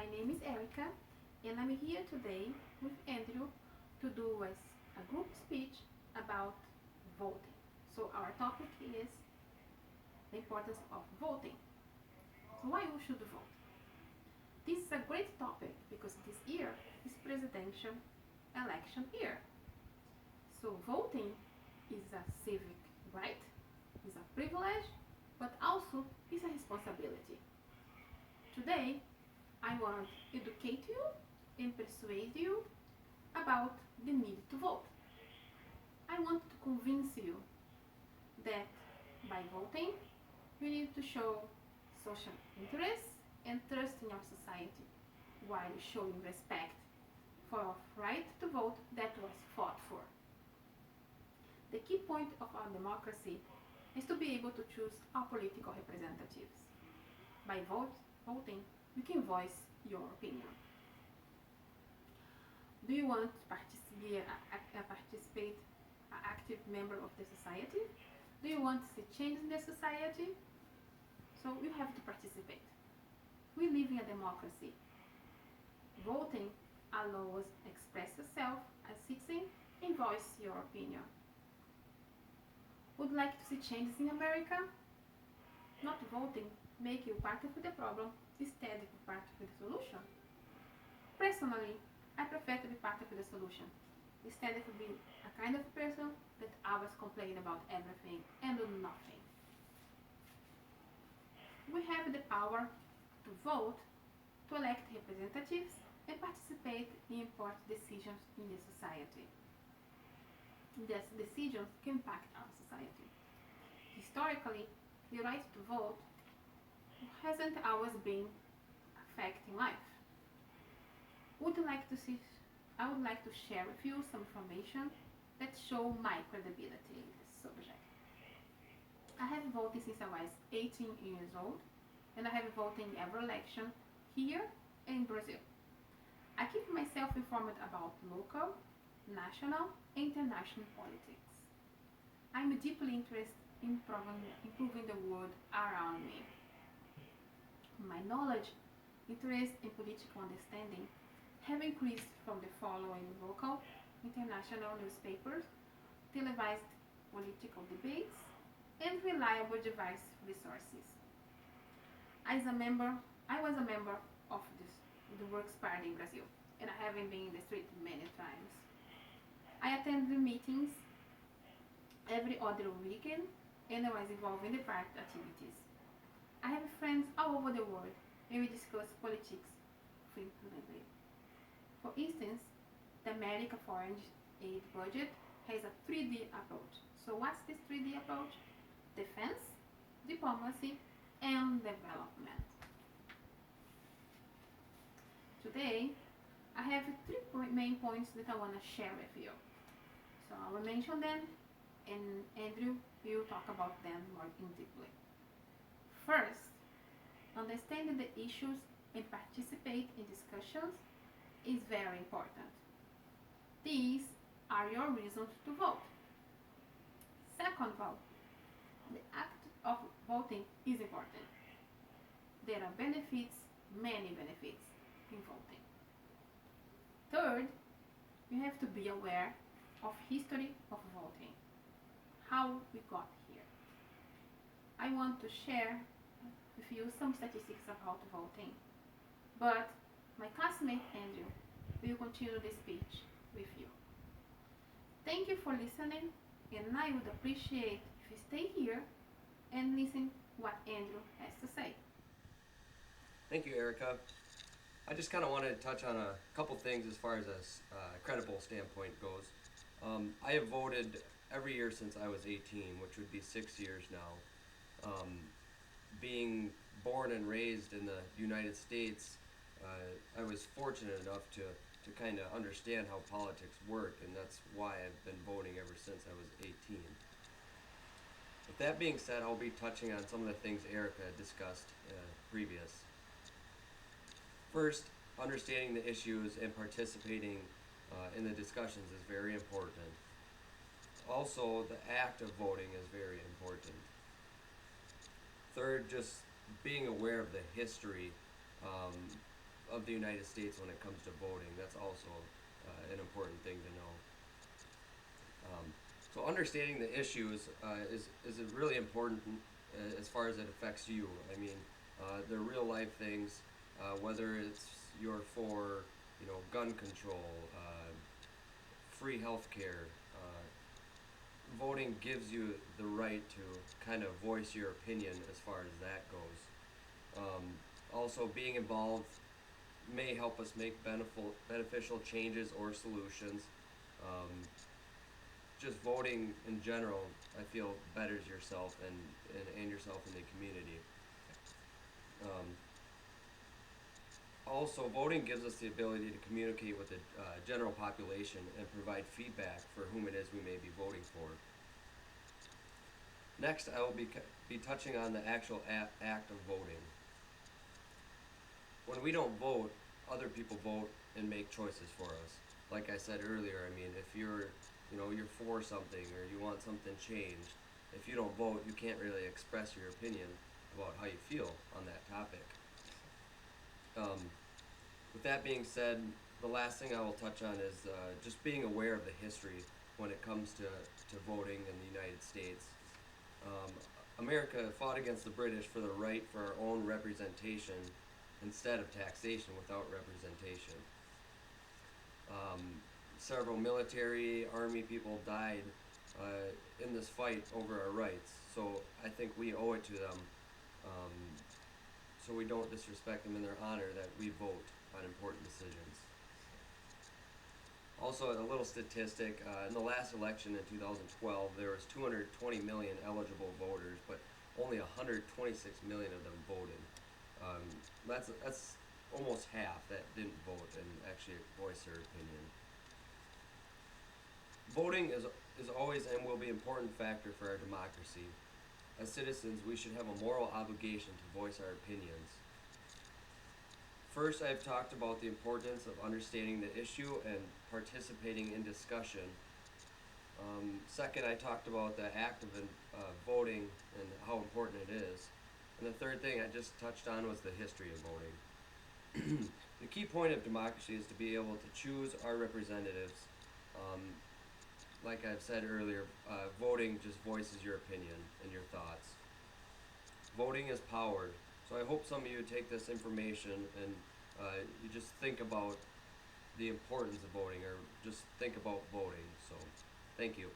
My name is Erica, and I'm here today with Andrew to do a group speech about voting. So our topic is the importance of voting. So why we should vote? This is a great topic because this year is presidential election year. So voting is a civic right, is a privilege, but also is a responsibility. Today, I want to educate you and persuade you about the need to vote. I want to convince you that by voting, you need to show social interest and trust in our society while showing respect for our right to vote that was fought for. The key point of our democracy is to be able to choose our political representatives. By voting, you can voice your opinion. Do you want to be an active member of the society? Do you want to see change in the society? So you have to participate. We live in a democracy. Voting allows us to express yourself as citizen and voice your opinion. Would like to see changes in America? Not voting make you part of the problem instead of part of the solution. Personally, I prefer to be part of the solution instead of being a kind of person that always complain about everything and do nothing. We have the power to vote, to elect representatives, and participate in important decisions in the society. These decisions can impact our society. Historically, the right to vote hasn't always been affecting life. I would like to share with you some information that show my credibility in this subject. I have voted since I was 18 years old, and I have voted in every election here in Brazil. I keep myself informed about local, national, and international politics. I'm deeply interested in improving the world around me. My knowledge, interest, and political understanding have increased from the following local, international newspapers, televised political debates, and reliable device resources. As a member, I was a member of the Works Party in Brazil, and I haven't been in the street many times. I attended meetings every other weekend, and I was involved in the party activities. I have friends all over the world, and we discuss politics frequently. For instance, the American Foreign Aid budget has a 3D approach. So what's this 3D approach? Defense, diplomacy, and development. Today, I have main points that I want to share with you. So I will mention them, and Andrew will talk about them more in deeply. First, understanding the issues and participate in discussions is very important. These are your reasons to vote. Second, vote. The act of voting is important. There are benefits, many benefits in voting. Third, you have to be aware of history of voting, how we got here. I want to share with you some statistics about voting, but my classmate Andrew will continue the speech with you. Thank you for listening, and I would appreciate if you stay here and listen what Andrew has to say. Thank you, Erica. I just kind of wanted to touch on a couple things as far as a credible standpoint goes. I have voted every year since I was 18, which would be 6 years now. Being born and raised in the United States, I was fortunate enough to kind of understand how politics work, and that's why I've been voting ever since I was 18. With that being said, I'll be touching on some of the things Erica discussed previous. First, understanding the issues and participating in the discussions is very important. Also, the act of voting is very important. Third, just being aware of the history of the United States when it comes to voting. That's also an important thing to know. So understanding the issues is really important as far as it affects you. I mean, they're real life things, whether it's you're for, gun control, free health care. Voting gives you the right to kind of voice your opinion as far as that goes. Also, being involved may help us make beneficial changes or solutions. Um, just voting in general, I feel betters yourself and yourself in the community. Um, Also, voting gives us the ability to communicate with the general population and provide feedback for whom it is we may be voting for. Next, I will be touching on the actual act of voting. When we don't vote, other people vote and make choices for us. Like I said earlier, I mean, if you're for something or you want something changed, if you don't vote, you can't really express your opinion about how you feel on that topic. With that being said, the last thing I will touch on is just being aware of the history when it comes to voting in the United States. Um, America fought against the British for the right for our own representation instead of taxation without representation. Um, Several military, army people died in this fight over our rights, so I think we owe it to them, um, so we don't disrespect them in their honor, that we vote on important decisions. Also, a little statistic, in the last election in 2012, there was 220 million eligible voters, but only 126 million of them voted. That's almost half that didn't vote and actually voice their opinion. Voting is always and will be an important factor for our democracy. As citizens, we should have a moral obligation to voice our opinions. First, I've talked about the importance of understanding the issue and participating in discussion. Second, I talked about the act of voting and how important it is. And the third thing I just touched on was the history of voting. The key point of democracy is to be able to choose our representatives. Um, like I've said earlier, voting just voices your opinion and your thoughts. Voting is power. So I hope some of you take this information and you just think about the importance of voting, or just think about voting. So, thank you.